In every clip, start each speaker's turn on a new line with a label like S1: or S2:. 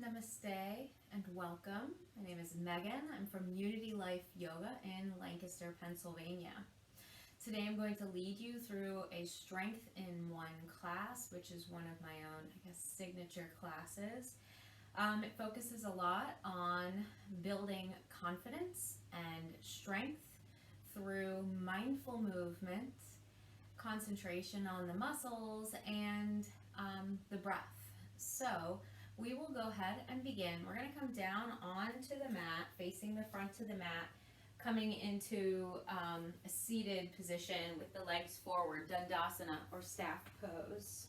S1: Namaste and welcome. My name is Megan. I'm from Unity Life Yoga in Lancaster, Pennsylvania. Today I'm going to lead you through a strength in one class, which is one of my own, signature classes. It focuses a lot on building confidence and strength through mindful movement, concentration on the muscles, and the breath. So, we will go ahead and begin. We're going to come down onto the mat, facing the front of the mat, coming into a seated position with the legs forward, Dandasana or staff pose.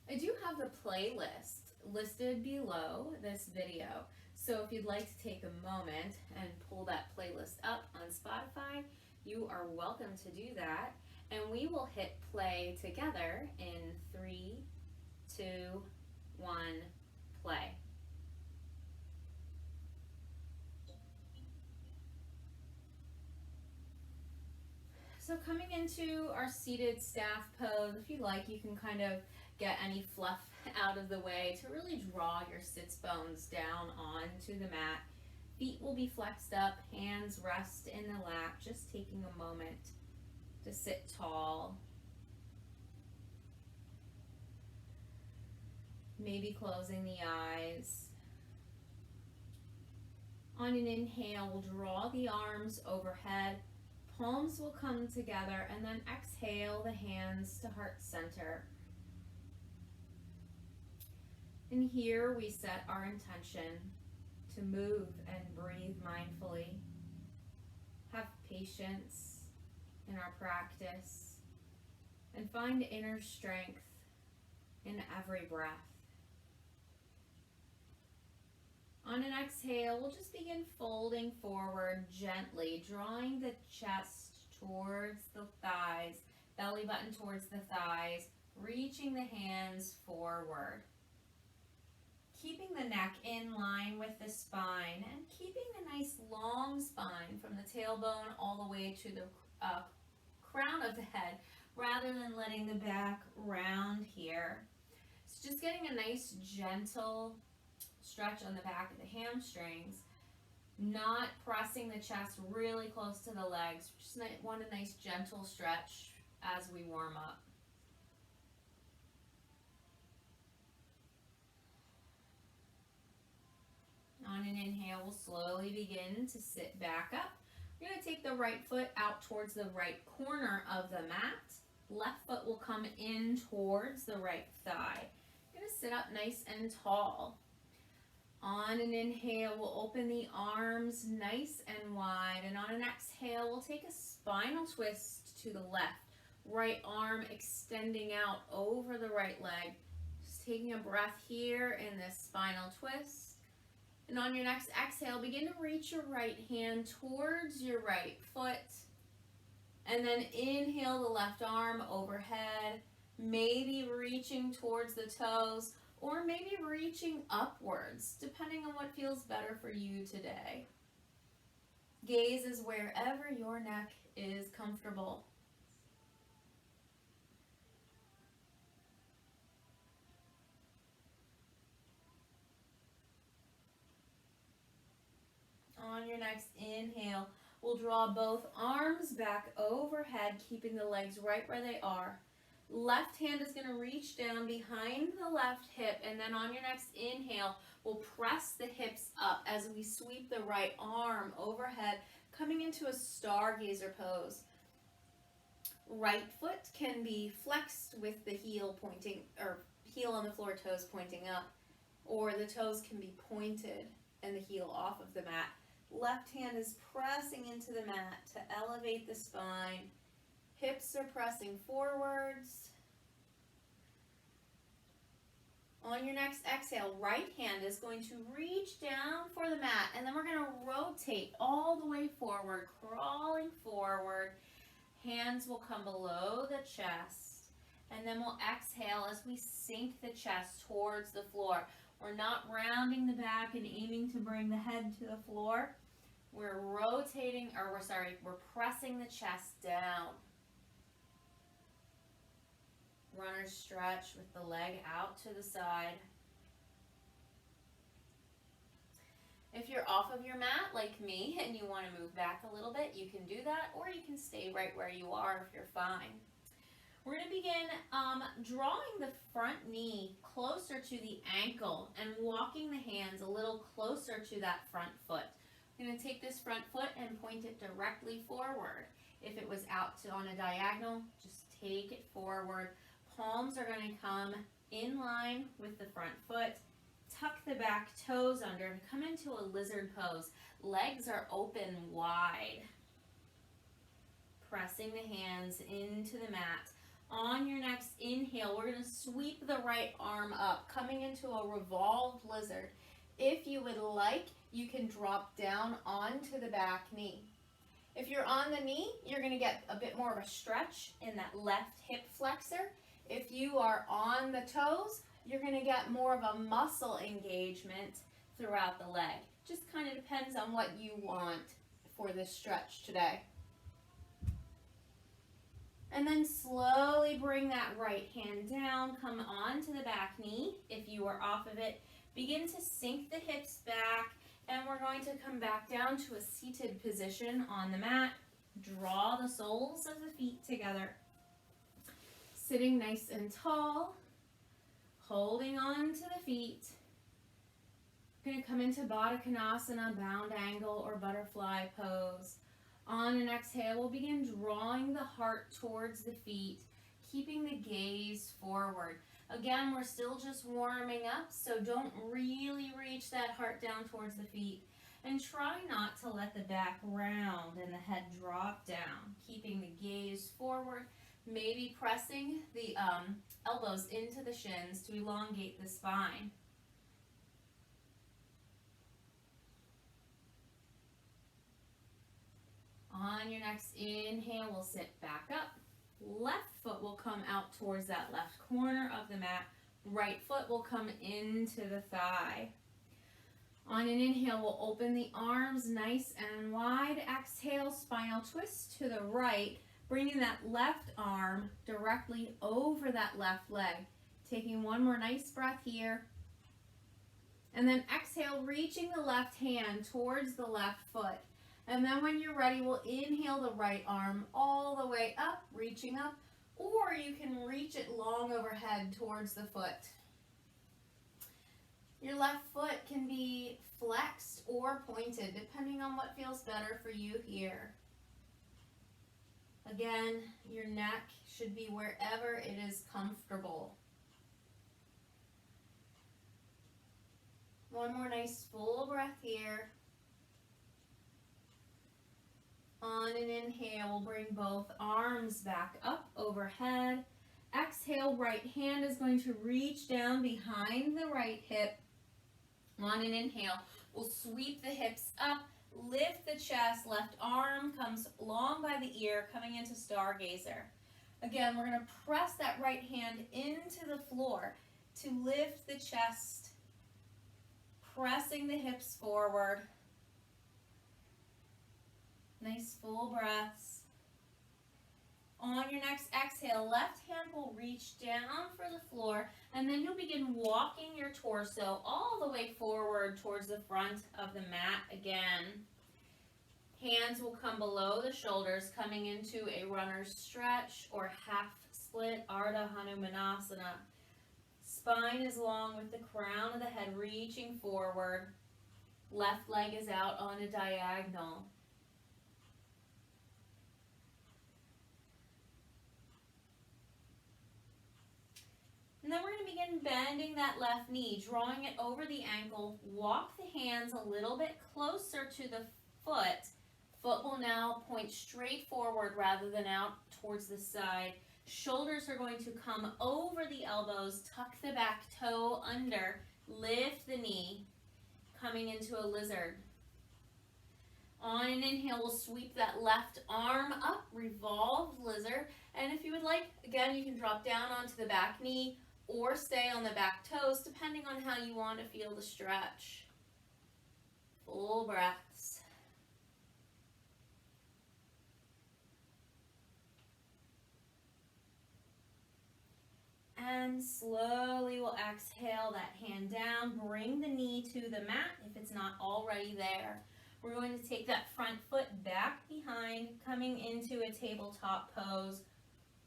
S1: I do have the playlist listed below this video, so if you'd like to take a moment and pull that playlist up on Spotify, you are welcome to do that, and we will hit play together in 3, 2, 1, play. So coming into our seated staff pose, if you like, you can kind of get any fluff out of the way to really draw your sits bones down onto the mat. Feet will be flexed up, hands rest in the lap, just taking a moment to sit tall. Maybe closing the eyes. On an inhale, we'll draw the arms overhead. Palms will come together, and then exhale the hands to heart center. And here we set our intention to move and breathe mindfully. Have patience in our practice and find inner strength in every breath. On an exhale, we'll just begin folding forward gently, drawing the chest towards the thighs, belly button towards the thighs, reaching the hands forward. Keeping the neck in line with the spine and keeping a nice long spine from the tailbone all the way to the crown of the head, rather than letting the back round here. So just getting a nice gentle stretch on the back of the hamstrings, not pressing the chest really close to the legs. Just want a nice gentle stretch as we warm up. On an inhale, we'll slowly begin to sit back up. We're going to take the right foot out towards the right corner of the mat. Left foot will come in towards the right thigh. You're going to sit up nice and tall. On an inhale, we'll open the arms nice and wide, and on an exhale, we'll take a spinal twist to the left. Right arm extending out over the right leg. Just taking a breath here in this spinal twist. And on your next exhale, begin to reach your right hand towards your right foot. And then inhale the left arm overhead, maybe reaching towards the toes, or maybe reaching upwards, depending on what feels better for you today. Gaze is wherever your neck is comfortable. On your next inhale, we'll draw both arms back overhead, keeping the legs right where they are. Left hand is going to reach down behind the left hip, and then on your next inhale, we'll press the hips up as we sweep the right arm overhead, coming into a stargazer pose. Right foot can be flexed with the heel pointing, or heel on the floor, toes pointing up, or the toes can be pointed and the heel off of the mat. Left hand is pressing into the mat to elevate the spine. Hips are pressing forwards. On your next exhale, right hand is going to reach down for the mat, and then we're going to rotate all the way forward, crawling forward. Hands will come below the chest, and then we'll exhale as we sink the chest towards the floor. We're not rounding the back and aiming to bring the head to the floor. We're we're pressing the chest down. Runner's stretch with the leg out to the side. If you're off of your mat like me and you want to move back a little bit, you can do that, or you can stay right where you are if you're fine. We're going to begin drawing the front knee closer to the ankle and walking the hands a little closer to that front foot. We're going to take this front foot and point it directly forward. If it was out on a diagonal, just take it forward. Palms are going to come in line with the front foot. Tuck the back toes under and come into a lizard pose. Legs are open wide. Pressing the hands into the mat. On your next inhale, we're going to sweep the right arm up, coming into a revolved lizard. If you would like, you can drop down onto the back knee. If you're on the knee, you're going to get a bit more of a stretch in that left hip flexor. If you are on the toes, you're going to get more of a muscle engagement throughout the leg. Just kind of depends on what you want for this stretch today. And then slowly bring that right hand down, come onto the back knee. If you are off of it, begin to sink the hips back, and we're going to come back down to a seated position on the mat. Draw the soles of the feet together. Sitting nice and tall, holding on to the feet. You're going to come into Baddha Konasana, bound angle, or butterfly pose. On an exhale, we'll begin drawing the heart towards the feet, keeping the gaze forward. Again, we're still just warming up, so don't really reach that heart down towards the feet. And try not to let the back round and the head drop down, keeping the gaze forward, maybe pressing the elbows into the shins to elongate the spine. On your next inhale, we'll sit back up. Left foot will come out towards that left corner of the mat. Right foot will come into the thigh. On an inhale, we'll open the arms nice and wide. Exhale, spinal twist to the right, bringing that left arm directly over that left leg. Taking one more nice breath here. And then exhale, reaching the left hand towards the left foot. And then when you're ready, we'll inhale the right arm all the way up, reaching up, or you can reach it long overhead towards the foot. Your left foot can be flexed or pointed, depending on what feels better for you here. Again, your neck should be wherever it is comfortable. One more nice full breath here. On an inhale, we'll bring both arms back up overhead. Exhale, right hand is going to reach down behind the right hip. On an inhale, we'll sweep the hips up, lift the chest, left arm comes long by the ear, coming into Stargazer. Again, we're going to press that right hand into the floor to lift the chest, pressing the hips forward. Nice full breaths. On your next exhale, left hand will reach down for the floor, and then you'll begin walking your torso all the way forward towards the front of the mat again. Hands will come below the shoulders, coming into a runner's stretch or half split Ardha Hanumanasana. Spine is long with the crown of the head reaching forward. Left leg is out on a diagonal. And then we're going to begin bending that left knee, drawing it over the ankle. Walk the hands a little bit closer to the foot. Foot will now point straight forward rather than out towards the side. Shoulders are going to come over the elbows. Tuck the back toe under. Lift the knee, coming into a lizard. On an inhale, we'll sweep that left arm up, revolved lizard. And if you would like, again, you can drop down onto the back knee or stay on the back toes, depending on how you want to feel the stretch. Full breaths. bend. Slowly we'll exhale that hand down. Bring the knee to the mat if it's not already there. We're going to take that front foot back behind, coming into a tabletop pose,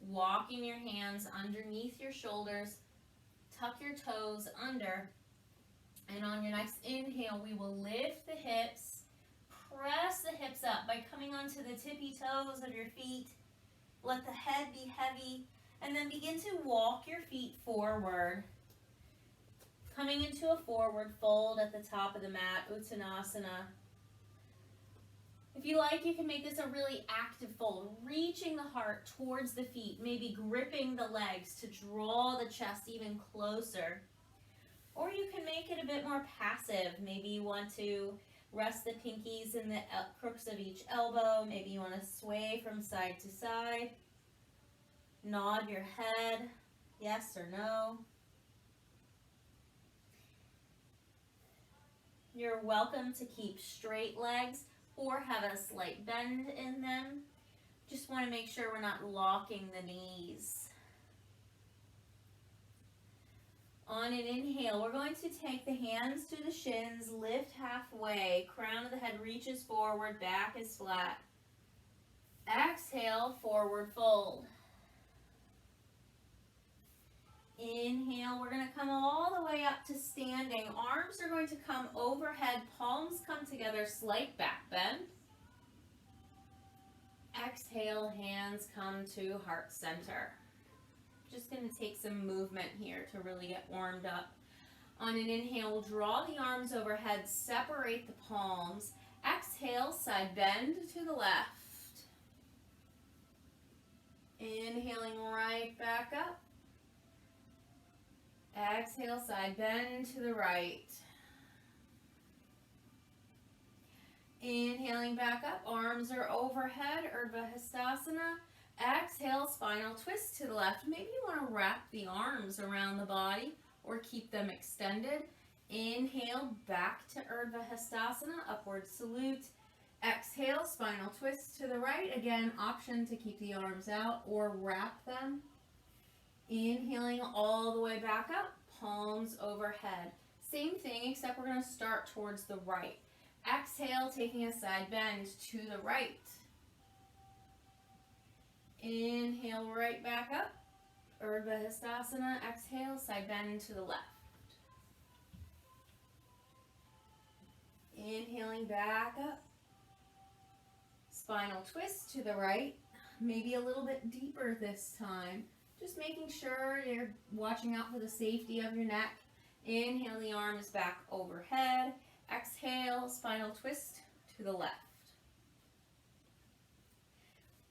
S1: walking your hands underneath your shoulders, tuck your toes under, and on your next inhale, we will lift the hips, press the hips up by coming onto the tippy toes of your feet. Let the head be heavy, and then begin to walk your feet forward. Coming into a forward fold at the top of the mat, Uttanasana. If you like, you can make this a really active fold, reaching the heart towards the feet, maybe gripping the legs to draw the chest even closer. Or you can make it a bit more passive. Maybe you want to rest the pinkies in the crooks of each elbow. Maybe you want to sway from side to side. Nod your head, yes or no. You're welcome to keep straight legs or have a slight bend in them. Just want to make sure we're not locking the knees. On an inhale, we're going to take the hands to the shins, lift halfway, crown of the head reaches forward, back is flat. Exhale, forward fold. Inhale, we're going to come all the way up to standing. Arms are going to come overhead, palms come together, slight back bend. Exhale, hands come to heart center. Just going to take some movement here to really get warmed up. On an inhale, we'll draw the arms overhead, separate the palms. Exhale, side bend to the left. Inhaling right back up. Exhale, side bend to the right. Inhaling back up, arms are overhead, Urdhva Hastasana. Exhale, spinal twist to the left. Maybe you want to wrap the arms around the body or keep them extended. Inhale, back to Urdhva Hastasana, upward salute. Exhale, spinal twist to the right. Again, option to keep the arms out or wrap them. Inhaling all the way back up, palms overhead. Same thing, except we're going to start towards the right. Exhale, taking a side bend to the right. Inhale right back up, Urdhva Hastasana. Exhale, side bend to the left. Inhaling back up, spinal twist to the right. Maybe a little bit deeper this time. Just making sure you're watching out for the safety of your neck. Inhale, the arms back overhead. Exhale, spinal twist to the left.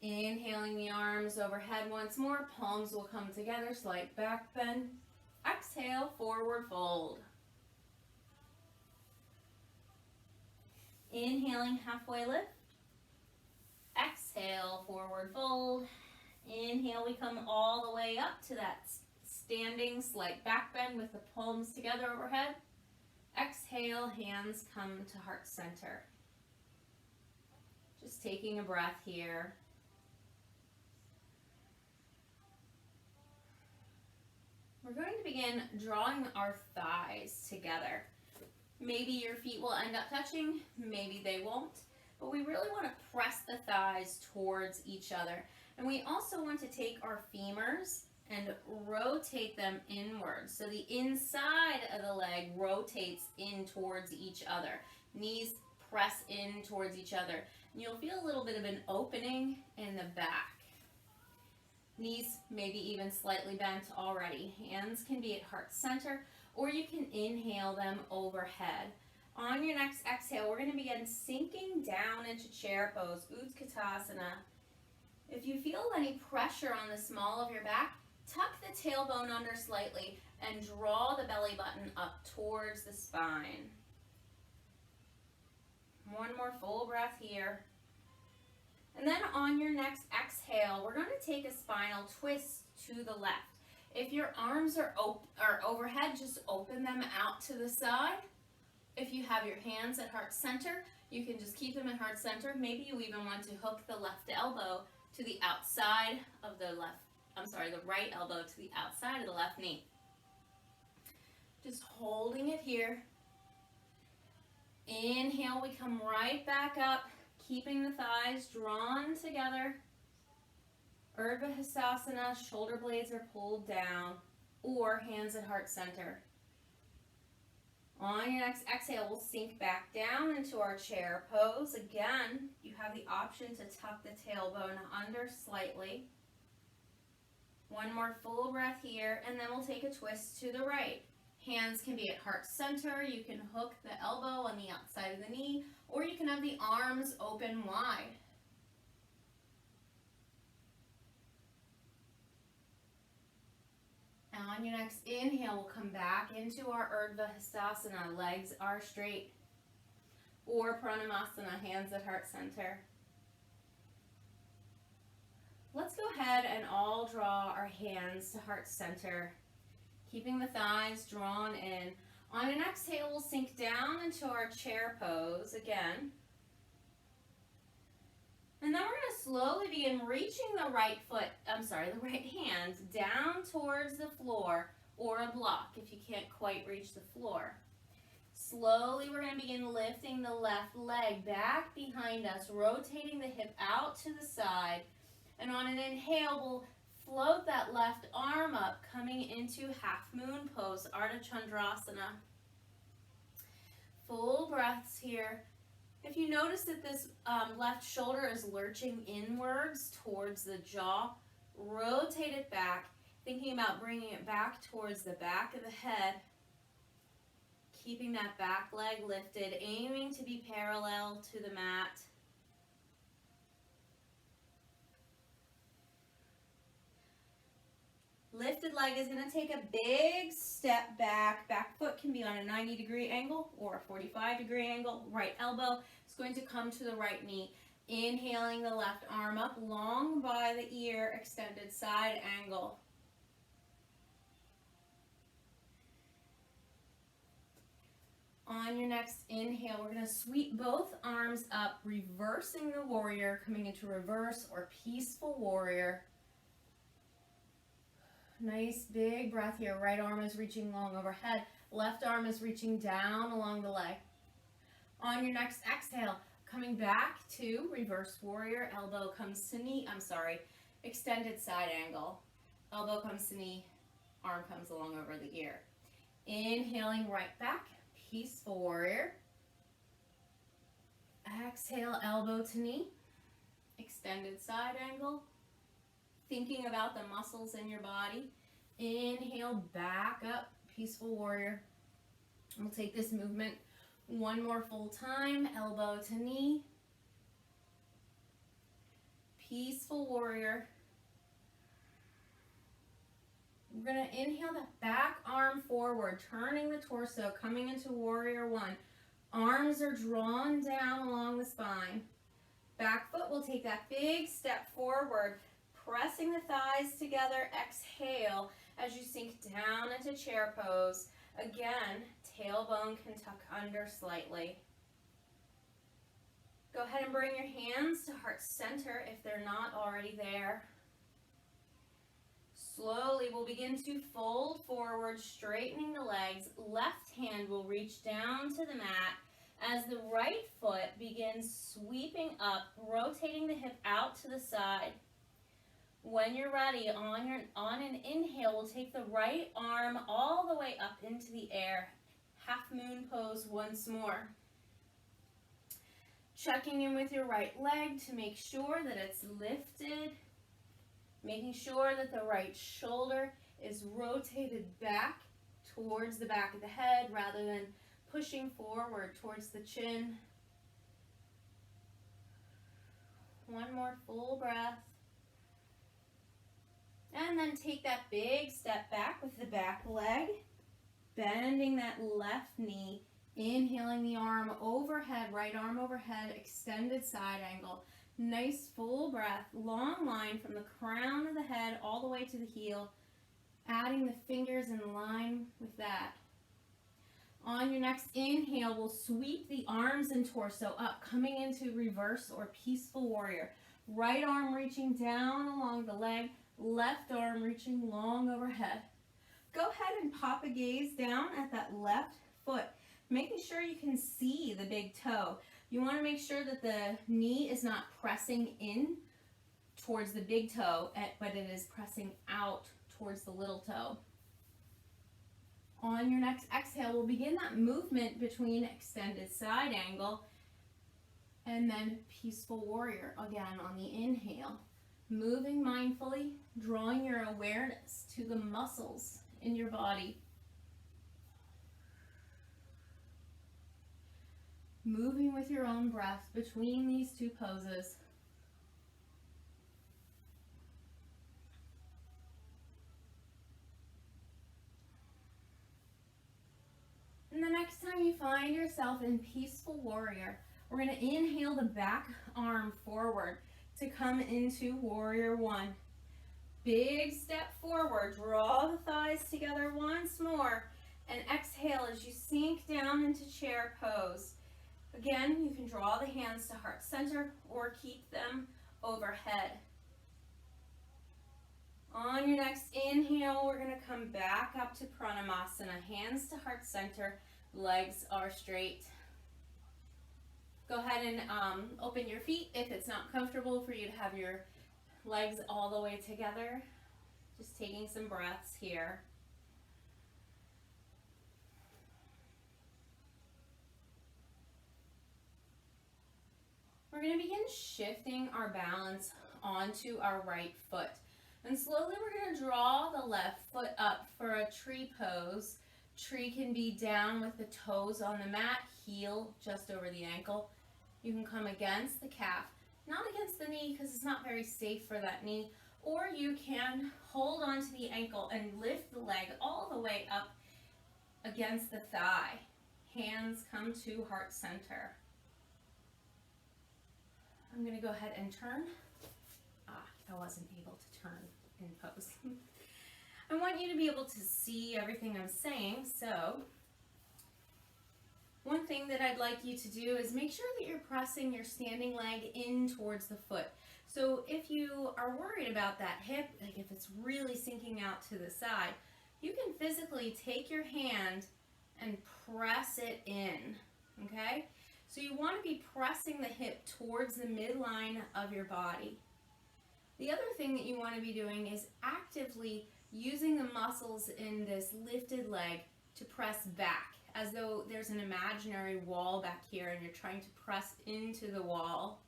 S1: Inhaling the arms overhead once more. Palms will come together, slight back bend. Exhale, forward fold. Inhaling, halfway lift. Exhale, forward fold. Inhale, we come all the way up to that standing slight back bend with the palms together overhead. Exhale, hands come to heart center. Just taking a breath here. We're going to begin drawing our thighs together. Maybe your feet will end up touching, maybe they won't, but we really want to press the thighs towards each other. And we also want to take our femurs and rotate them inwards. So the inside of the leg rotates in towards each other. Knees press in towards each other. And you'll feel a little bit of an opening in the back. Knees maybe even slightly bent already. Hands can be at heart center, or you can inhale them overhead. On your next exhale, we're going to begin sinking down into chair pose, Utkatasana. If you feel any pressure on the small of your back, tuck the tailbone under slightly and draw the belly button up towards the spine. One more full breath here. And then on your next exhale, we're going to take a spinal twist to the left. If your arms are overhead, just open them out to the side. If you have your hands at heart center, you can just keep them at heart center. Maybe you even want to hook the left elbow to the outside of the left the right elbow to the outside of the left knee. Just holding it here. Inhale, we come right back up, keeping the thighs drawn together. Urdhva Hastasana, shoulder blades are pulled down, or hands at heart center. On your next exhale, we'll sink back down into our chair pose. Again, you have the option to tuck the tailbone under slightly. One more full breath here, and then we'll take a twist to the right. Hands can be at heart center. You can hook the elbow on the outside of the knee, or you can have the arms open wide. And on your next inhale, we'll come back into our Urdhva Hastasana. Legs are straight. Or Pranamasana, hands at heart center. Let's go ahead and all draw our hands to heart center, keeping the thighs drawn in. On an exhale, we'll sink down into our chair pose again. And then we're going to slowly begin reaching the right hand down towards the floor or a block if you can't quite reach the floor. Slowly, we're going to begin lifting the left leg back behind us, rotating the hip out to the side. And on an inhale, we'll float that left arm up, coming into half moon pose, Ardha Chandrasana. Full breaths here. If you notice that this left shoulder is lurching inwards towards the jaw, rotate it back, thinking about bringing it back towards the back of the head, keeping that back leg lifted, aiming to be parallel to the mat. Lifted leg is going to take a big step back. Back foot can be on a 90-degree angle or a 45-degree angle. Right elbow is going to come to the right knee. Inhaling the left arm up, long by the ear, extended side angle. On your next inhale, we're going to sweep both arms up, reversing the warrior, coming into reverse or peaceful warrior. Nice big breath here. Right arm is reaching long overhead. Left arm is reaching down along the leg. On your next exhale, coming back to reverse warrior. Elbow comes to knee. Extended side angle. Elbow comes to knee. Arm comes along over the ear. Inhaling right back. Peaceful warrior. Exhale, elbow to knee. Extended side angle. Thinking about the muscles in your body. Inhale, back up, peaceful warrior. We'll take this movement one more full time, elbow to knee. Peaceful warrior. We're going to inhale the back arm forward, turning the torso, coming into warrior one. Arms are drawn down along the spine. Back foot will take that big step forward, pressing the thighs together. Exhale as you sink down into chair pose. Again, tailbone can tuck under slightly. Go ahead and bring your hands to heart center if they're not already there. Slowly, we'll begin to fold forward, straightening the legs. Left hand will reach down to the mat as the right foot begins sweeping up, rotating the hip out to the side. When you're ready, on an inhale, we'll take the right arm all the way up into the air. Half moon pose once more. Checking in with your right leg to make sure that it's lifted. Making sure that the right shoulder is rotated back towards the back of the head rather than pushing forward towards the chin. One more full breath. And then take that big step back with the back leg, bending that left knee, inhaling the arm overhead, right arm overhead, extended side angle. Nice full breath, long line from the crown of the head all the way to the heel, adding the fingers in line with that. On your next inhale, we'll sweep the arms and torso up, coming into reverse or peaceful warrior. Right arm reaching down along the leg, Left arm reaching long overhead. Go ahead and pop a gaze down at that left foot, making sure you can see the big toe. You want to make sure that the knee is not pressing in towards the big toe, but it is pressing out towards the little toe. On your next exhale, we'll begin that movement between extended side angle and then peaceful warrior again on the inhale. Moving mindfully, drawing your awareness to the muscles in your body. Moving with your own breath between these two poses. And the next time you find yourself in peaceful warrior, we're going to inhale the back arm forward to come into warrior one. Big step forward, draw the thighs together once more, and exhale as you sink down into chair pose. Again, you can draw the hands to heart center or keep them overhead. On your next inhale, we're going to come back up to Pranayama, hands to heart center, legs are straight. Go ahead and open your feet if it's not comfortable for you to have your legs all the way together. Just taking some breaths here. We're going to begin shifting our balance onto our right foot. And slowly we're going to draw the left foot up for a tree pose. Tree can be down with the toes on the mat, heel just over the ankle. You can come against the calf, not against the knee because it's not very safe for that knee, or you can hold onto the ankle and lift the leg all the way up against the thigh. Hands come to heart center. I'm going to go ahead and turn. I wasn't able to turn in pose. I want you to be able to see everything I'm saying, so one thing that I'd like you to do is make sure that you're pressing your standing leg in towards the foot. So if you are worried about that hip, like if it's really sinking out to the side, you can physically take your hand and press it in, okay? So you want to be pressing the hip towards the midline of your body. The other thing that you want to be doing is actively using the muscles in this lifted leg to press back, as though there's an imaginary wall back here and you're trying to press into the wall.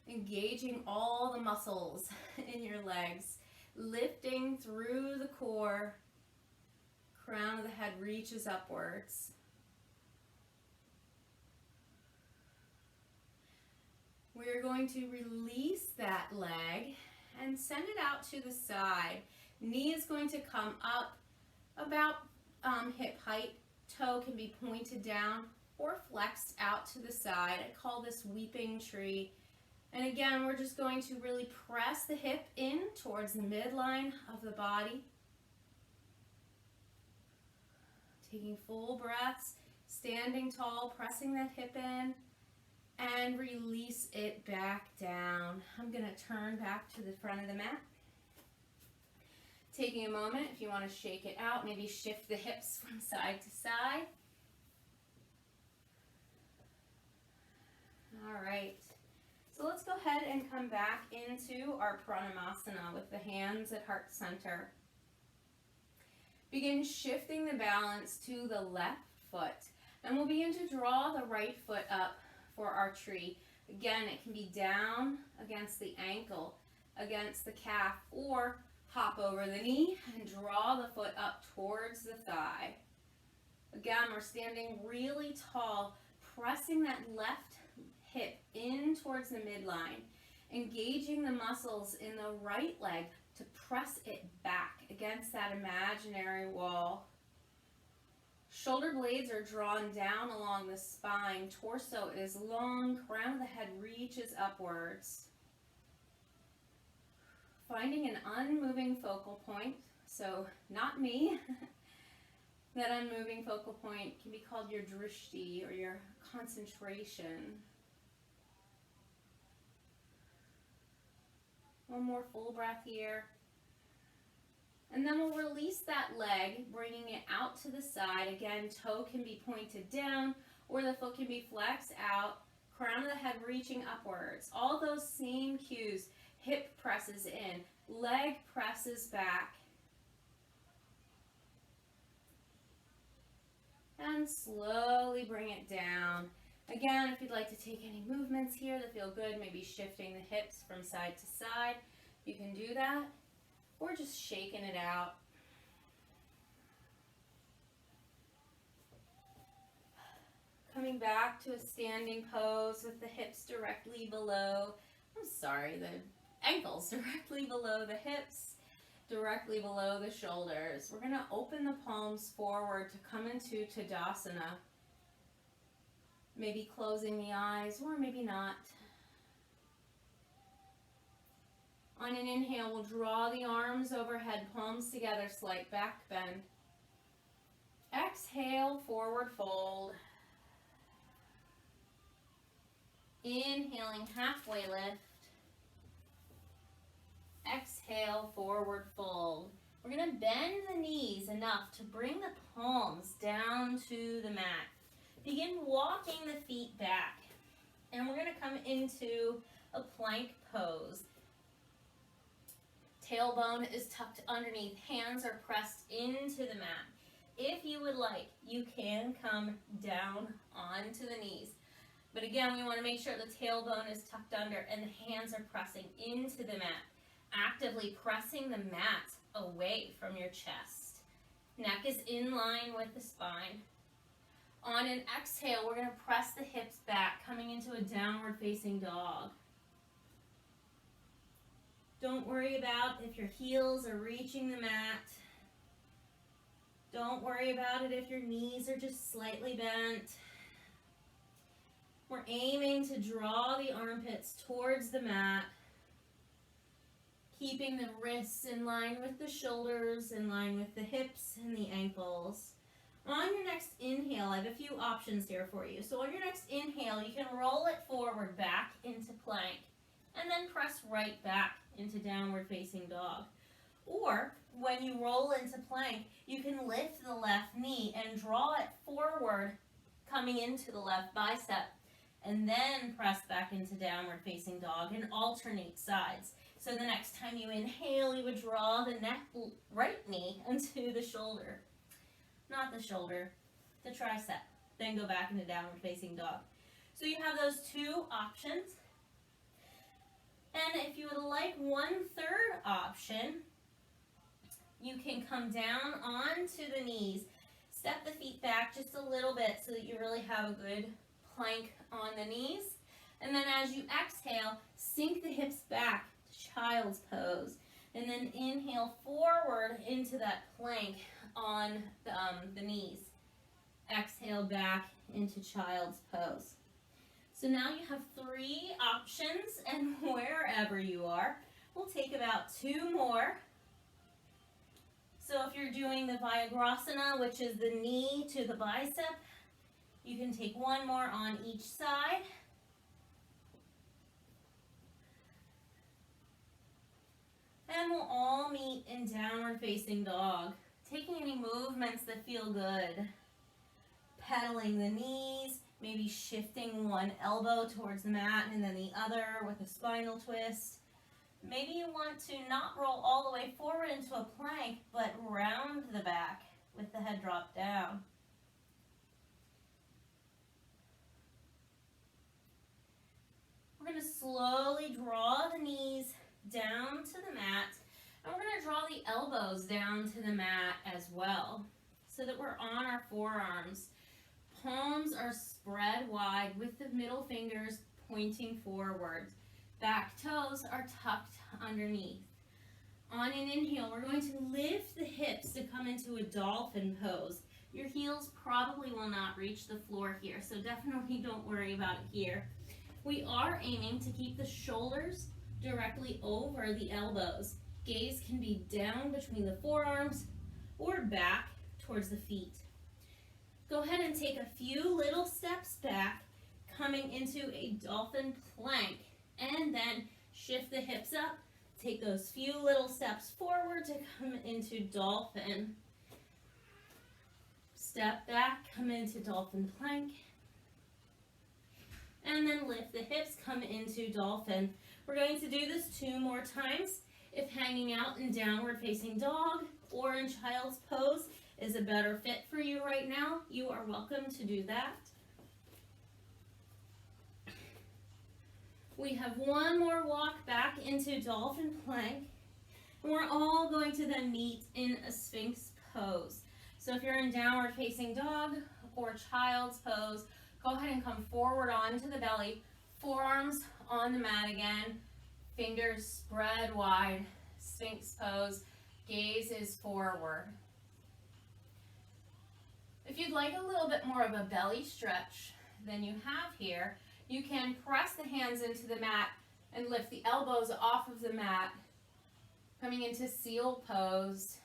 S1: Engaging all the muscles in your legs, lifting through the core, crown of the head reaches upwards. We're going to release that leg and send it out to the side. Knee is going to come up about hip height. Toe can be pointed down or flexed out to the side. I call this weeping tree. And again, we're just going to really press the hip in towards the midline of the body. Taking full breaths, standing tall, pressing that hip in, and release it back down. I'm going to turn back to the front of the mat. Taking a moment, if you want to shake it out, maybe shift the hips from side to side. All right. So let's go ahead and come back into our Pranayama with the hands at heart center. Begin shifting the balance to the left foot. And we'll begin to draw the right foot up for our tree. Again, it can be down against the ankle, against the calf, or hop over the knee and draw the foot up towards the thigh. Again, we're standing really tall, pressing that left hip in towards the midline, engaging the muscles in the right leg to press it back against that imaginary wall. Shoulder blades are drawn down along the spine. Torso is long. Crown of the head reaches upwards. Finding an unmoving focal point, so not me. That unmoving focal point can be called your drishti or your concentration. One more full breath here. And then we'll release that leg, bringing it out to the side. Again, toe can be pointed down or the foot can be flexed out. Crown of the head reaching upwards. All those same cues. Hip presses in, leg presses back. And slowly bring it down. Again, if you'd like to take any movements here that feel good, maybe shifting the hips from side to side, you can do that, or just shaking it out. Coming back to a standing pose with the hips directly below, the ankles directly below the hips, directly below the shoulders. We're going to open the palms forward to come into Tadasana. Maybe closing the eyes, or maybe not. On an inhale, we'll draw the arms overhead, palms together, slight back bend. Exhale, forward fold. Inhaling, halfway lift. Exhale, forward fold. We're going to bend the knees enough to bring the palms down to the mat. Begin walking the feet back. And we're going to come into a plank pose. Tailbone is tucked underneath. Hands are pressed into the mat. If you would like, you can come down onto the knees. But again, we want to make sure the tailbone is tucked under and the hands are pressing into the mat. Actively pressing the mat away from your chest. Neck is in line with the spine. On an exhale, we're going to press the hips back, coming into a downward facing dog. Don't worry about if your heels are reaching the mat. Don't worry about it if your knees are just slightly bent. We're aiming to draw the armpits towards the mat, keeping the wrists in line with the shoulders, in line with the hips and the ankles. On your next inhale, I have a few options here for you. So on your next inhale, you can roll it forward back into plank and then press right back into downward facing dog. Or when you roll into plank, you can lift the left knee and draw it forward, coming into the left bicep, and then press back into downward facing dog and alternate sides. So the next time you inhale, you would draw the right knee into the shoulder. Not the shoulder, the tricep. Then go back into downward facing dog. So you have those two options. And if you would like one third option, you can come down onto the knees. Step the feet back just a little bit so that you really have a good plank on the knees. And then as you exhale, sink the hips back to child's pose. And then inhale forward into that plank on the knees. Exhale back into child's pose. So now you have three options, and wherever you are, we'll take about two more. So if you're doing the Vyagrasana, which is the knee to the bicep, you can take one more on each side. And we'll all meet in downward facing dog. Taking any movements that feel good. Pedaling the knees, maybe shifting one elbow towards the mat and then the other with a spinal twist. Maybe you want to not roll all the way forward into a plank, but round the back with the head dropped down. We're going to slowly draw the knees down to the mat, and we're going to draw the elbows down to the mat as well, so that we're on our forearms. Palms are spread wide with the middle fingers pointing forward. Back toes are tucked underneath. On an inhale, we're going to lift the hips to come into a dolphin pose. Your heels probably will not reach the floor here, so definitely don't worry about it here. We are aiming to keep the shoulders directly over the elbows. Gaze can be down between the forearms or back towards the feet. Go ahead and take a few little steps back, coming into a dolphin plank, and then shift the hips up
S2: Take those few little steps forward to come into dolphin. Step back, come into dolphin plank. And then lift the hips, come into dolphin. We're going to do this 2 more times. If hanging out in downward facing dog or in child's pose is a better fit for you right now, you are welcome to do that. We have 1 more walk back into dolphin plank. And we're all going to then meet in a sphinx pose. So if you're in downward facing dog or child's pose, go ahead and come forward onto the belly, forearms on the mat again, fingers spread wide, sphinx pose, gaze is forward. If you'd like a little bit more of a belly stretch than you have here, you can press the hands into the mat and lift the elbows off of the mat, coming into seal pose.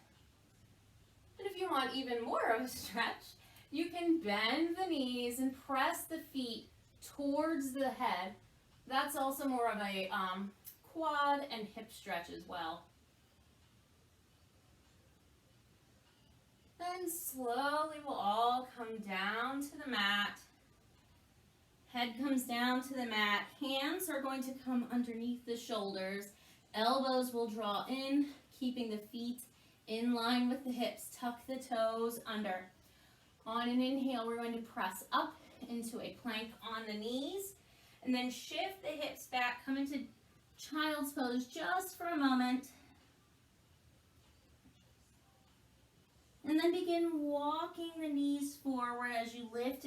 S2: And if you want even more of a stretch, you can bend the knees and press the feet towards the head. That's also more of a quad and hip stretch as well. Then slowly we'll all come down to the mat. Head comes down to the mat. Hands are going to come underneath the shoulders. Elbows will draw in, keeping the feet in line with the hips. Tuck the toes under. On an inhale, we're going to press up into a plank on the knees. And then shift the hips back. Come into child's pose just for a moment. And then begin walking the knees forward as you lift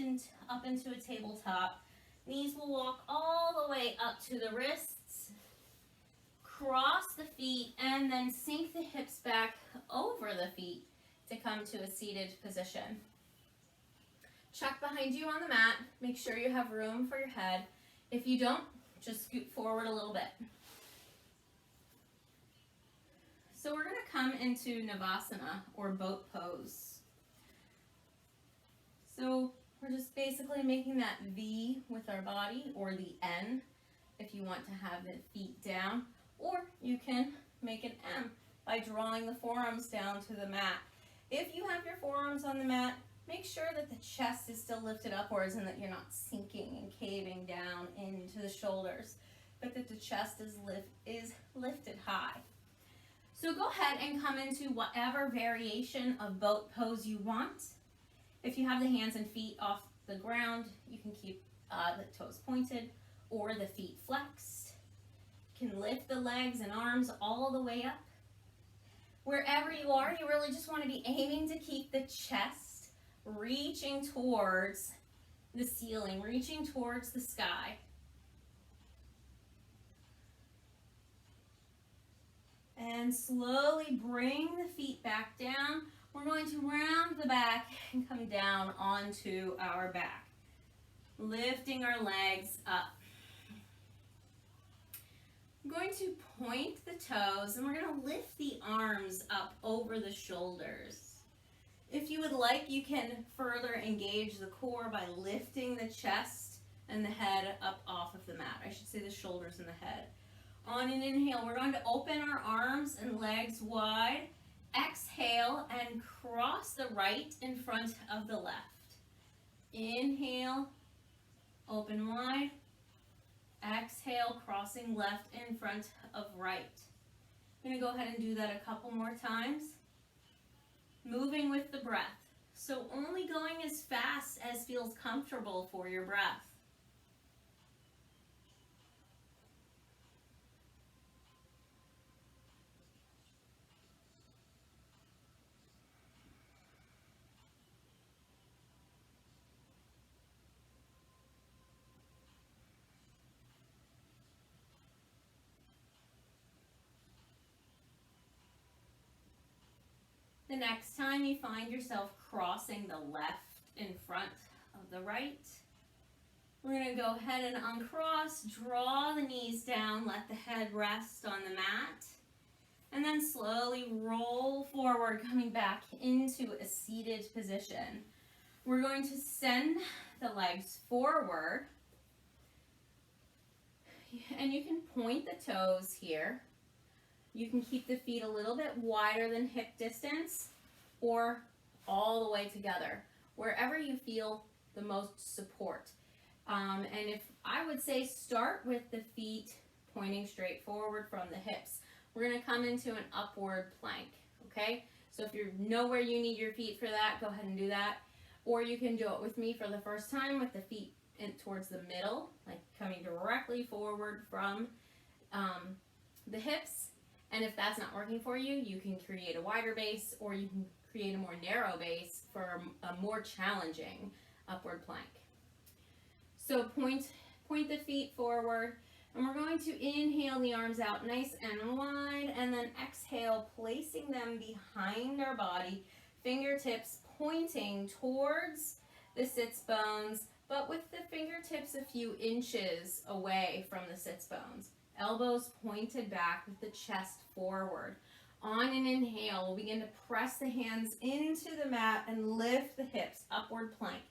S2: up into a tabletop. Knees will walk all the way up to the wrists. Cross the feet and then sink the hips back over the feet to come to a seated position. Check behind you on the mat. Make sure you have room for your head. If you don't, just scoot forward a little bit. So we're going to come into Navasana, or boat pose. So we're just basically making that V with our body, or the N, if you want to have the feet down. Or you can make an M by drawing the forearms down to the mat. If you have your forearms on the mat, make sure that the chest is still lifted upwards and that you're not sinking and caving down into the shoulders, but that the chest is lifted high. So go ahead and come into whatever variation of boat pose you want. If you have the hands and feet off the ground, you can keep the toes pointed or the feet flexed. You can lift the legs and arms all the way up. Wherever you are, you really just want to be aiming to keep the chest reaching towards the ceiling, reaching towards the sky. And slowly bring the feet back down. We're going to round the back and come down onto our back, lifting our legs up. I'm going to point the toes and we're going to lift the arms up over the shoulders. If you would like, you can further engage the core by lifting the chest and the head up off of the mat. I should say the shoulders and the head. On an inhale, we're going to open our arms and legs wide. Exhale and cross the right in front of the left. Inhale, open wide. Exhale, crossing left in front of right. I'm going to go ahead and do that a couple more times. Moving with the breath. So only going as fast as feels comfortable for your breath. The next time you find yourself crossing the left in front of the right, we're going to go ahead and uncross, draw the knees down, let the head rest on the mat, and then slowly roll forward, coming back into a seated position. We're going to send the legs forward, and you can point the toes here. You can keep the feet a little bit wider than hip distance or all the way together, wherever you feel the most support. And if I would say start with the feet pointing straight forward from the hips. We're going to come into an upward plank, okay? So if you know where you need your feet for that, go ahead and do that. Or you can do it with me for the first time with the feet towards the middle, like coming directly forward from the hips. And if that's not working for you, you can create a wider base, or you can create a more narrow base for a more challenging upward plank. So point the feet forward, and we're going to inhale the arms out nice and wide, and then exhale, placing them behind our body, fingertips pointing towards the sits bones, but with the fingertips a few inches away from the sits bones. Elbows pointed back with the chest forward. On an inhale, we'll begin to press the hands into the mat and lift the hips, upward plank.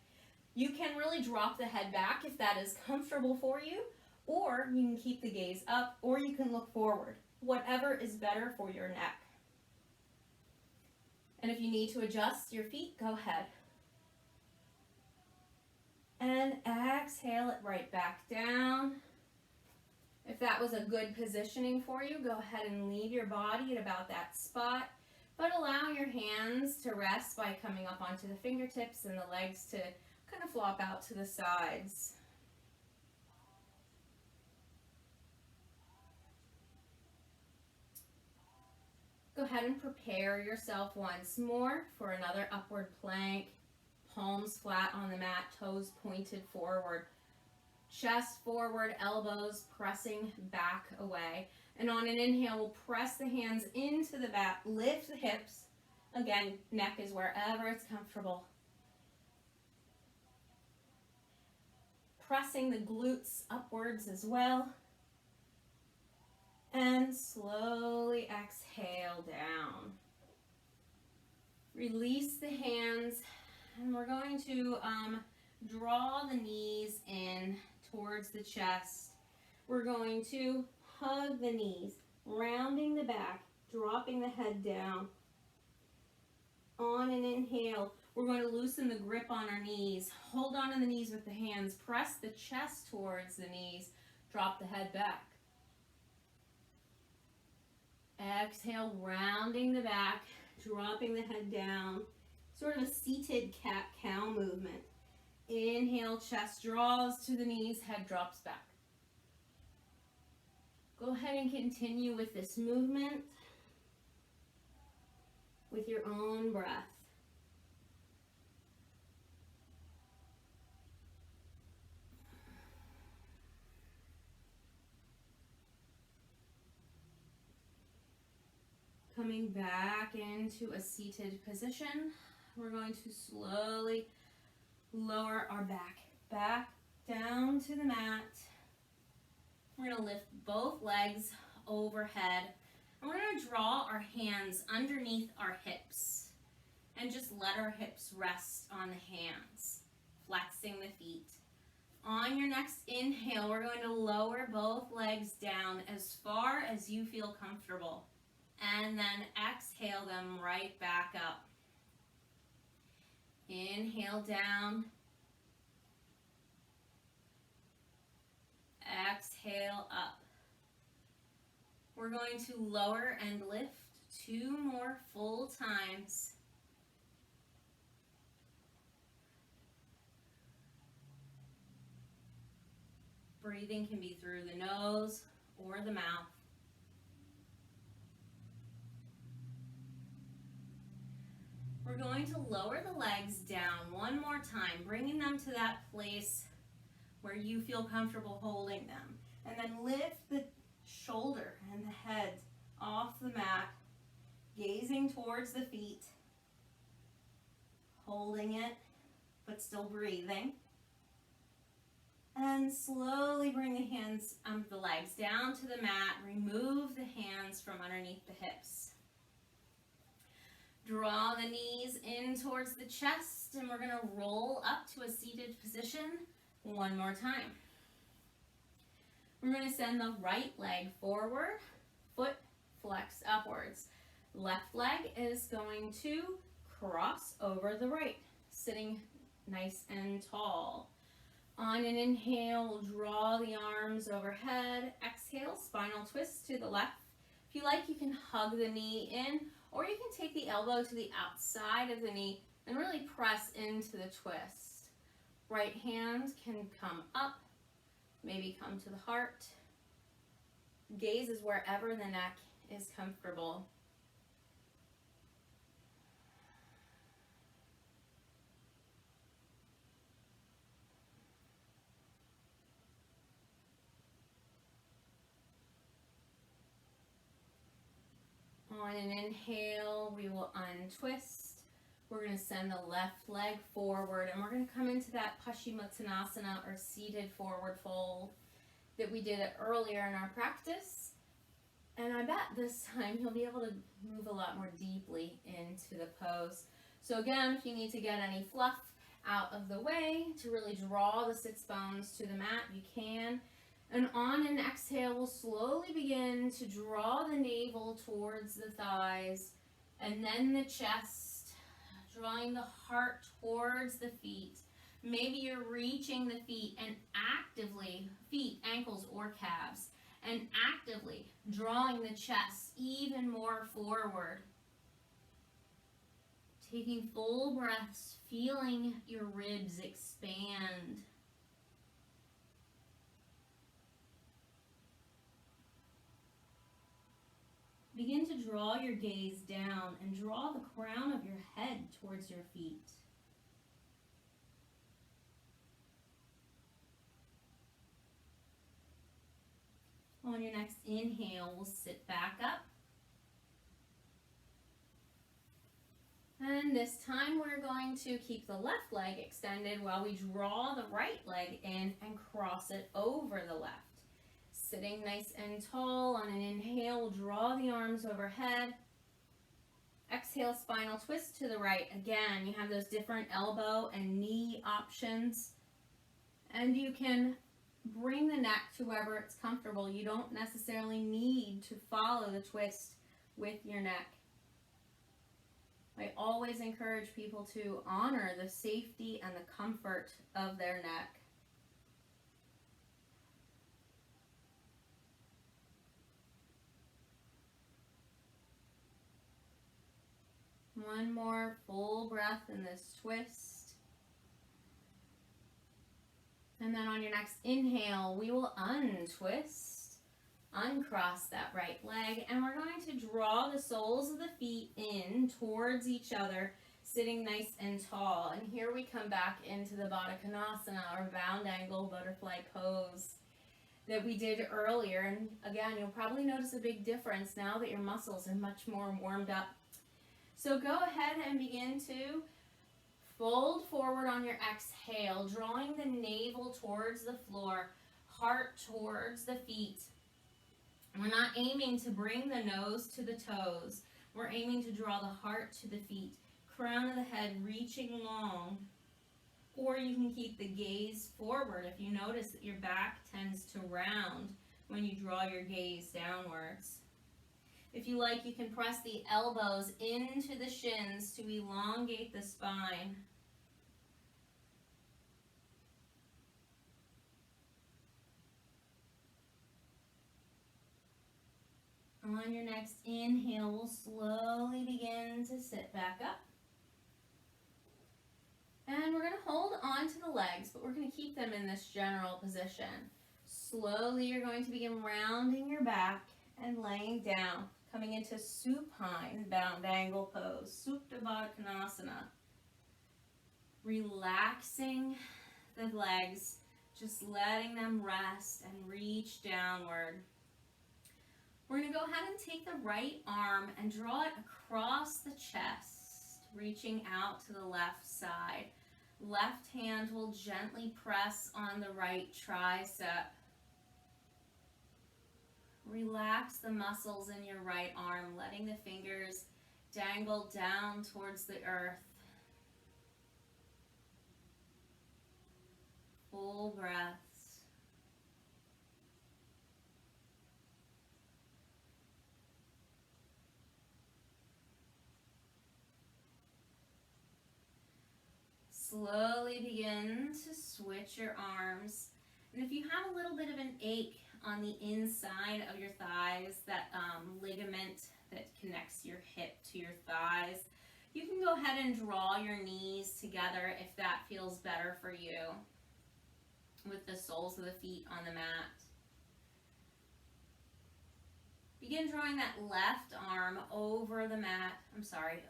S2: You can really drop the head back if that is comfortable for you, or you can keep the gaze up, or you can look forward. Whatever is better for your neck. And if you need to adjust your feet, go ahead. And exhale it right back down. If that was a good positioning for you, go ahead and leave your body at about that spot, but allow your hands to rest by coming up onto the fingertips and the legs to kind of flop out to the sides. Go ahead and prepare yourself once more for another upward plank. Palms flat on the mat, toes pointed forward. Chest forward, elbows pressing back away. And on an inhale, we'll press the hands into the mat, lift the hips. Again, neck is wherever it's comfortable. Pressing the glutes upwards as well. And slowly exhale down. Release the hands, and we're going to draw the knees in towards the chest. We're going to hug the knees, rounding the back, dropping the head down. On an inhale, we're going to loosen the grip on our knees. Hold on to the knees with the hands. Press the chest towards the knees. Drop the head back. Exhale, rounding the back, dropping the head down. Sort of a seated cat-cow movement. Inhale, chest draws to the knees, head drops back. Go ahead and continue with this movement with your own breath. Coming back into a seated position, we're going to slowly lower our back down to the mat. We're going to lift both legs overhead, and we're going to draw our hands underneath our hips and just let our hips rest on the hands, flexing the feet. On your next inhale, we're going to lower both legs down as far as you feel comfortable, and then exhale them right back up. Inhale down. Exhale up. We're going to lower and lift 2 more full times. Breathing can be through the nose or the mouth. We're going to lower the legs down one more time, bringing them to that place where you feel comfortable holding them. And then lift the shoulder and the head off the mat, gazing towards the feet, holding it, but still breathing. And slowly bring the hands, the legs down to the mat. Remove the hands from underneath the hips. Draw the knees in towards the chest, and we're going to roll up to a seated position one more time. We're going to send the right leg forward, foot
S1: flex upwards. Left leg is going to cross over the right, sitting nice and tall. On an inhale, we'll draw the arms overhead. Exhale, spinal twist to the left. If you like, you can hug the knee in, or you can take the elbow to the outside of the knee and really press into the twist. Right hand can come up, maybe come to the heart. Gaze is wherever the neck is comfortable. On an inhale, we will untwist. We're going to send the left leg forward, and we're going to come into that Paschimottanasana, or seated forward fold, that we did earlier in our practice. And I bet this time you'll be able to move a lot more deeply into the pose. So again, if you need to get any fluff out of the way to really draw the sits bones to the mat, you can. And on an exhale, we'll slowly begin to draw the navel towards the thighs, and then the chest, drawing the heart towards the feet. Maybe you're reaching the feet and actively, feet, ankles, or calves, and actively drawing the chest even more forward. Taking full breaths, feeling your ribs expand. Begin to draw your gaze down and draw the crown of your head towards your feet. On your next inhale, we'll sit back up. And this time we're going to keep the left leg extended while we draw the right leg in and cross it over the left. Sitting nice and tall. On an inhale, we'll draw the arms overhead. Exhale, spinal twist to the right. Again, you have those different elbow and knee options. And you can bring the neck to wherever it's comfortable. You don't necessarily need to follow the twist with your neck. I always encourage people to honor the safety and the comfort of their neck. One more full breath in this twist. And then on your next inhale, we will untwist, uncross that right leg, and we're going to draw the soles of the feet in towards each other, sitting nice and tall. And here we come back into the Baddha Konasana, or bound angle butterfly pose that we did earlier. And again, you'll probably notice a big difference now that your muscles are much more warmed up. So go ahead and begin to fold forward on your exhale, drawing the navel towards the floor, heart towards the feet. We're not aiming to bring the nose to the toes. We're aiming to draw the heart to the feet, crown of the head reaching long. Or you can keep the gaze forward if you notice that your back tends to round when you draw your gaze downwards. If you like, you can press the elbows into the shins to elongate the spine. On your next inhale, we'll slowly begin to sit back up. And we're going to hold on to the legs, but we're going to keep them in this general position. Slowly, you're going to begin rounding your back and laying down, coming into supine bound angle pose, Supta Baddha Konasana. Relaxing the legs, just letting them rest and reach downward. We're going to go ahead and take the right arm and draw it across the chest, reaching out to the left side. Left hand will gently press on the right tricep. Relax the muscles in your right arm, letting the fingers dangle down towards the earth. Full breaths.
S2: slowly begin to switch your arms. And if you have a little bit of an ache on the inside of your thighs, that ligament that connects your hip to your thighs, you can go ahead and draw your knees together if that feels better for you, with the soles of the feet on the mat. Begin drawing that left arm over the mat,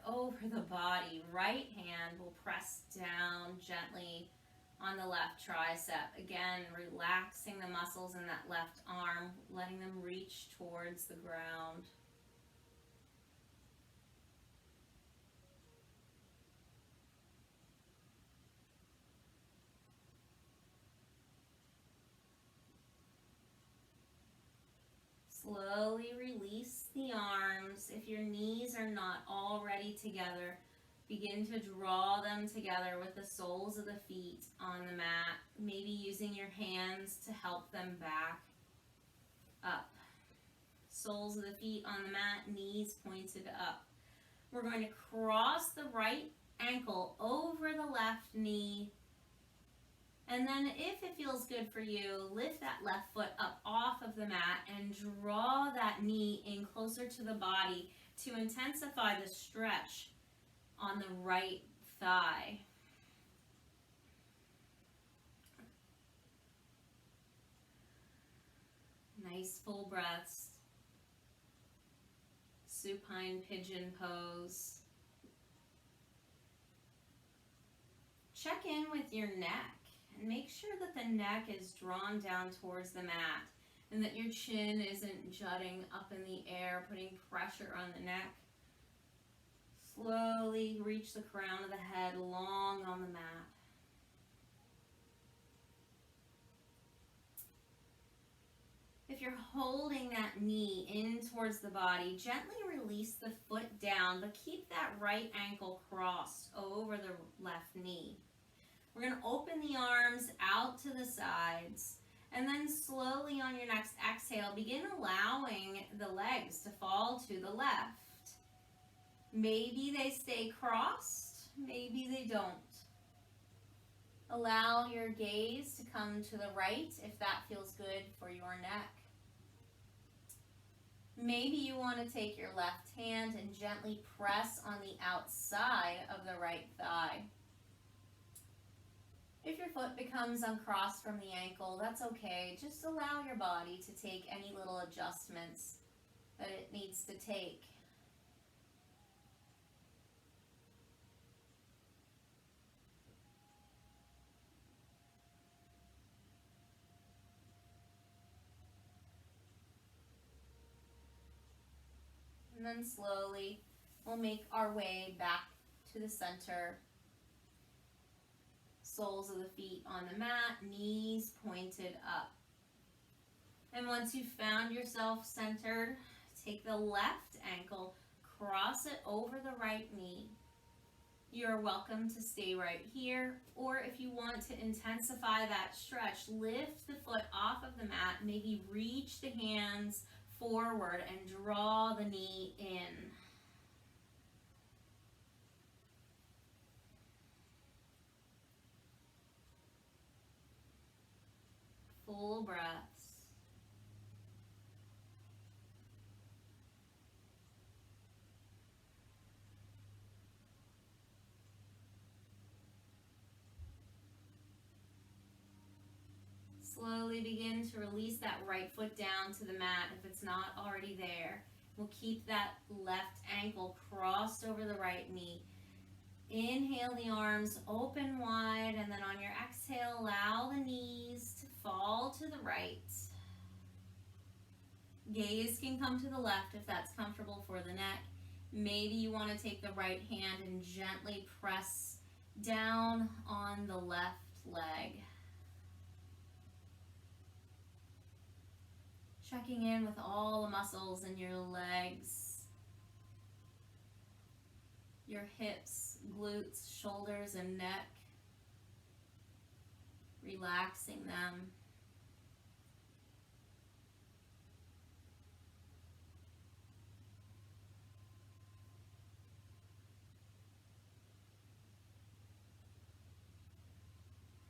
S2: over the body. Right hand will press down gently on the left tricep. Again, relaxing the muscles in that left arm, letting them reach towards the ground. Slowly release the arms. If your knees are not already together, begin to draw them together with the soles of the feet on the mat, maybe using your hands to help them back up. Soles of the feet on the mat, knees pointed up. We're going to cross the right ankle over the left knee. And then if it feels good for you, lift that left foot up off of the mat and draw that knee in closer to the body to intensify the stretch on the right thigh. Nice full breaths. Supine pigeon pose. Check in with your neck. And make sure that the neck is drawn down towards the mat and that your chin isn't jutting up in the air, putting pressure on the neck. Slowly reach the crown of the head long on the mat. If you're holding that knee in towards the body, gently release the foot down, but keep that right ankle crossed over the left knee. We're going to open the arms out to the sides, and then slowly on your next exhale, begin allowing the legs to fall to the left. Maybe they stay crossed, maybe they don't. Allow your gaze to come to the right if that feels good for your neck. Maybe you want to take your left hand and gently press on the outside of the right thigh. If your foot becomes uncrossed from the ankle, that's okay. Just allow your body to take any little adjustments that it needs to take. And then slowly, we'll make our way back to the center. Soles of the feet on the mat, knees pointed up. And once you've found yourself centered, take the left ankle, cross it over the right knee. You're welcome to stay right here, or if you want to intensify that stretch, lift the foot off of the mat, maybe reach the hands forward and draw the knee in. Full breaths. Slowly begin to release that right foot down to the mat if it's not already there. We'll keep that left ankle crossed over the right knee. Inhale the arms open wide, and then on your exhale, allow the knees to fall to the right. Gaze can come to the left if that's comfortable for the neck. Maybe you want to take the right hand and gently press down on the left leg. Checking in with all the muscles in your legs, your hips, glutes, shoulders, and neck. Relaxing them.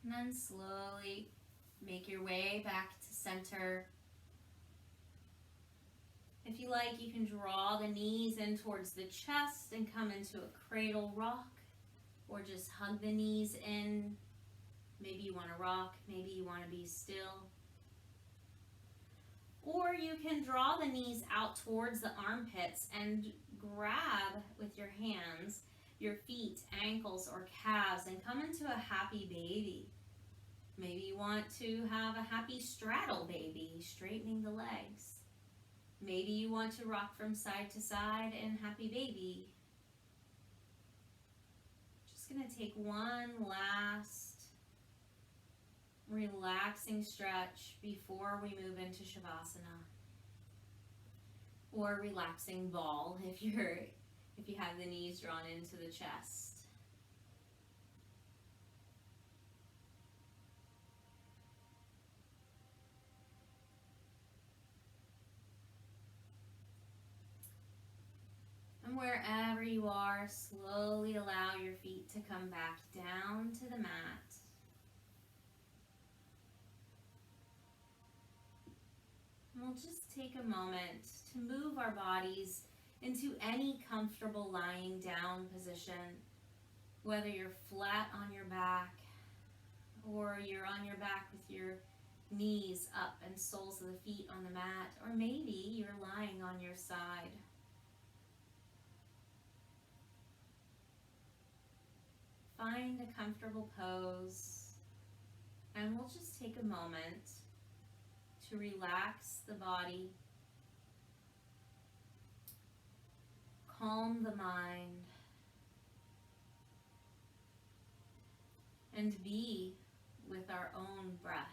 S2: And then slowly make your way back to center. If you like, you can draw the knees in towards the chest and come into a cradle rock, or just hug the knees in. Maybe you want to rock, maybe you want to be still. Or you can draw the knees out towards the armpits and grab with your hands your feet, ankles, or calves and come into a happy baby. Maybe you want to have a happy straddle baby, straightening the legs. Maybe you want to rock from side to side in happy baby. Just going to take one last relaxing stretch before we move into Shavasana, or relaxing ball if you have the knees drawn into the chest. And wherever you are, slowly allow your feet to come back down to the mat. And we'll just take a moment to move our bodies into any comfortable lying down position, whether you're flat on your back or you're on your back with your knees up and soles of the feet on the mat, or maybe you're lying on your side. Find a comfortable pose, and we'll just take a moment to relax the body, calm the mind, and be with our own breath.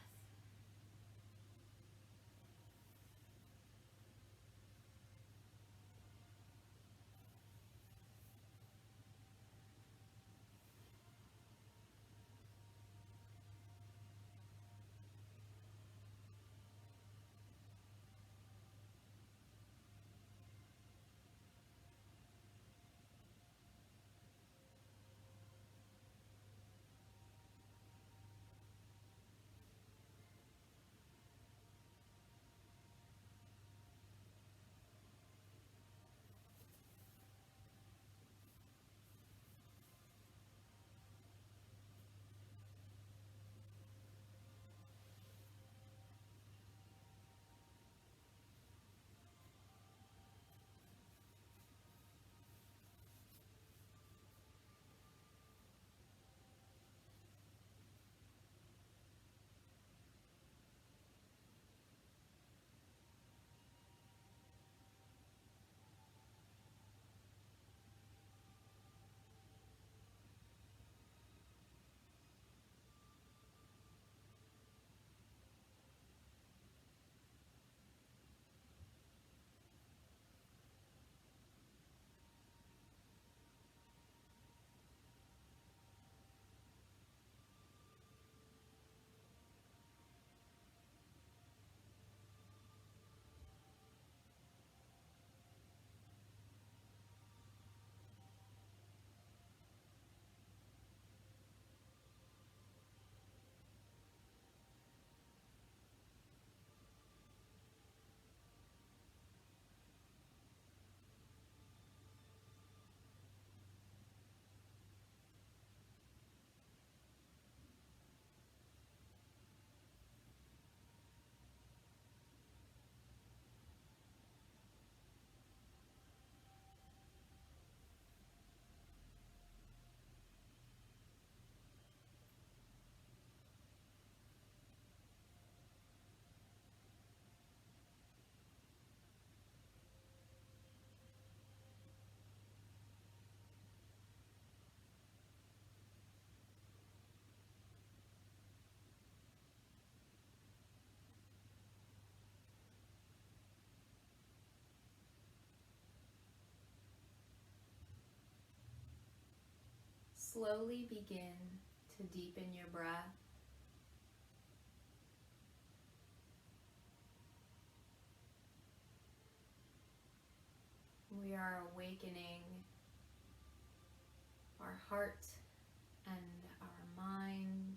S2: Slowly begin to deepen your breath. We are awakening our heart and our mind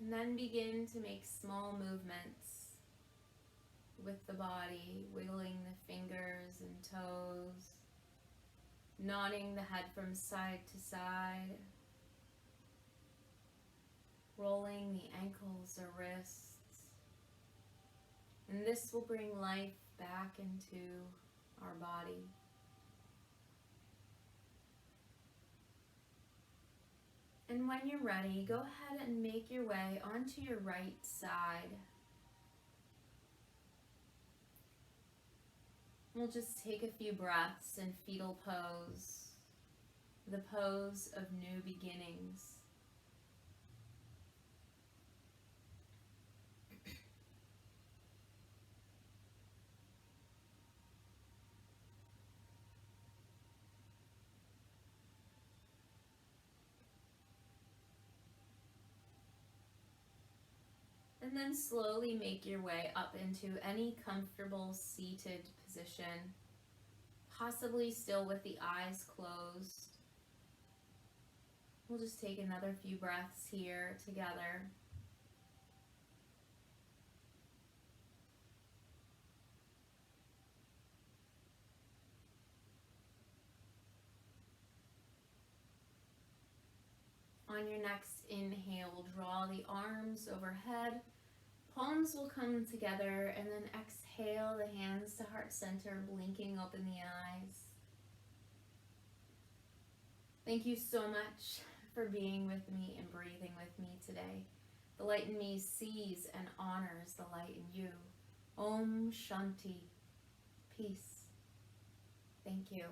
S1: And then begin to make small movements with the body, wiggling the fingers and toes, nodding the head from side to side, rolling the ankles or wrists. And this will bring life back into our body. And when you're ready, go ahead and make your way onto your right side. We'll just take a few breaths in fetal pose, the pose of new beginnings. And then slowly make your way up into any comfortable seated position, possibly still with the eyes closed. We'll just take another few breaths here together. On your next inhale, draw the arms overhead. Palms will come together, and then exhale the hands to heart center, blinking open the eyes. Thank you so much for being with me and breathing with me today. The light in me sees and honors the light in you. Om Shanti. Peace. Thank you.